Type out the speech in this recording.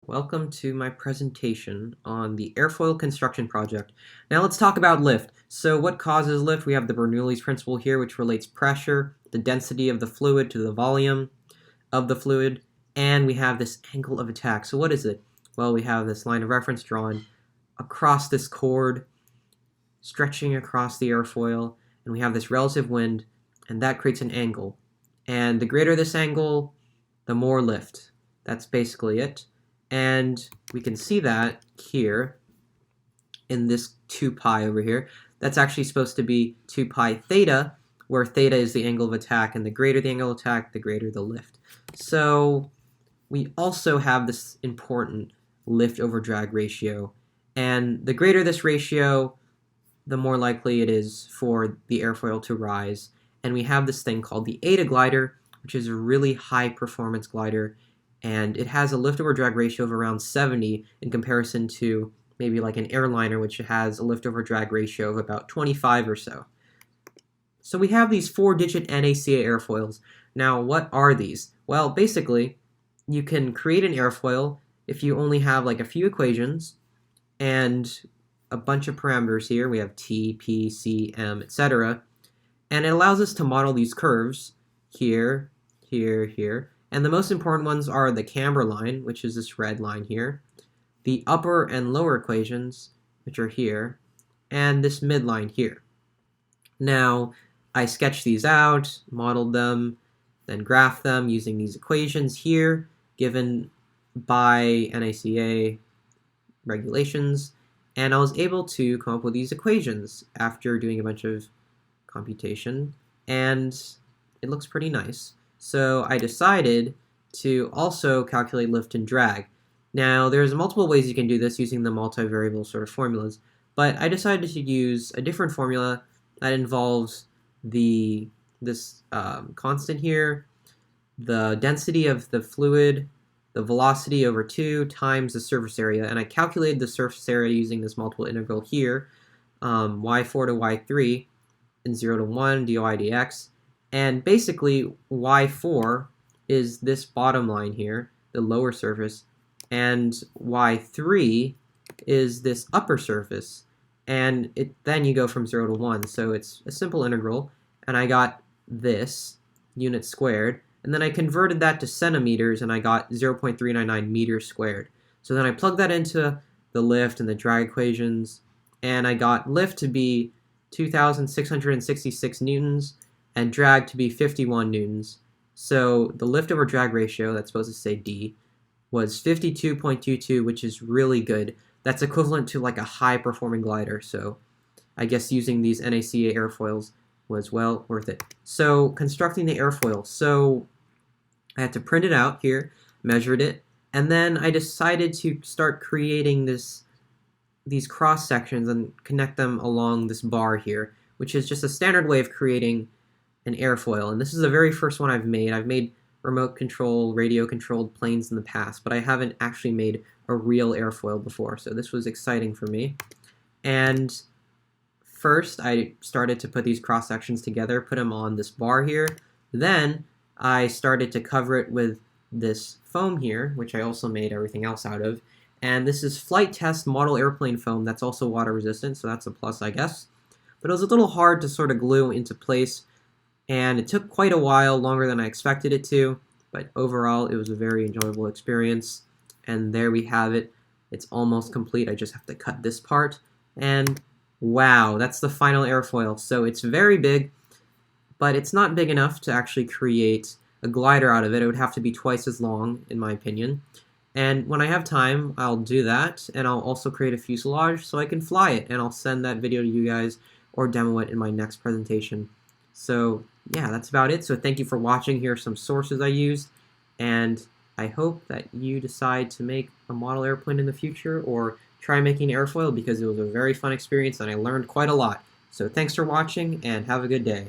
Welcome to my presentation on the airfoil construction project. Now let's talk about lift. So what causes lift? We have the Bernoulli's principle here, which relates pressure, the density of the fluid to the volume of the fluid, and we have this angle of attack. So what is it? Well, we have this line of reference drawn across this chord, stretching across the airfoil, and we have this relative wind, and that creates an angle. And the greater this angle, the more lift. That's basically it. And we can see that here in this 2 pi over here. That's actually supposed to be 2 pi theta, where theta is the angle of attack, and the greater the angle of attack, the greater the lift. So we also have this important lift over drag ratio, and the greater this ratio, the more likely it is for the airfoil to rise. And we have this thing called the AIDA glider, which is a really high performance glider, and it has a lift over drag ratio of around 70 in comparison to maybe like an airliner, which has a lift over drag ratio of about 25 or so. So we have these 4-digit NACA airfoils. Now, what are these? Well, basically, you can create an airfoil if you only have like a few equations and a bunch of parameters here. We have T, P, C, M, etc. And it allows us to model these curves here, here, here. And the most important ones are the camber line, which is this red line here, the upper and lower equations, which are here, and this midline here. Now, I sketched these out, modeled them, then graphed them using these equations here, given by NACA regulations, and I was able to come up with these equations after doing a bunch of computation, and it looks pretty nice. So I decided to also calculate lift and drag. Now, there's multiple ways you can do this using the multivariable sort of formulas, but I decided to use a different formula that involves this constant here, the density of the fluid, the velocity over 2 times the surface area, and I calculated the surface area using this multiple integral here, y4 to y3, and 0 to 1 dy dx. And basically, y4 is this bottom line here, the lower surface, and y3 is this upper surface. And then you go from 0 to 1, so it's a simple integral, and I got this, units squared, and then I converted that to centimeters, and I got 0.399 meters squared. So then I plugged that into the lift and the drag equations, and I got lift to be 2,666 newtons, and drag to be 51 newtons. So the lift over drag ratio, that's supposed to say D, was 52.22, which is really good. That's equivalent to like a high-performing glider, so I guess using these NACA airfoils was well worth it. So constructing the airfoil. So I had to print it out here, measured it, and then I decided to start creating these cross sections and connect them along this bar here, which is just a standard way of creating an airfoil, and this is the very first one I've made. I've made remote control, radio controlled planes in the past, but I haven't actually made a real airfoil before, so this was exciting for me. And first I started to put these cross sections together, put them on this bar here. Then I started to cover it with this foam here, which I also made everything else out of, and this is flight test model airplane foam that's also water resistant, so that's a plus, I guess. But it was a little hard to sort of glue into place, and it took quite a while, longer than I expected it to, but overall it was a very enjoyable experience. And there we have it. It's almost complete. I just have to cut this part, and wow, that's the final airfoil. So it's very big, but it's not big enough to actually create a glider out of it. It would have to be twice as long, in my opinion. And when I have time, I'll do that, and I'll also create a fuselage so I can fly it, and I'll send that video to you guys or demo it in my next presentation. So yeah, that's about it. So thank you for watching. Here are some sources I used, and I hope that you decide to make a model airplane in the future or try making airfoil, because it was a very fun experience and I learned quite a lot. So thanks for watching and have a good day.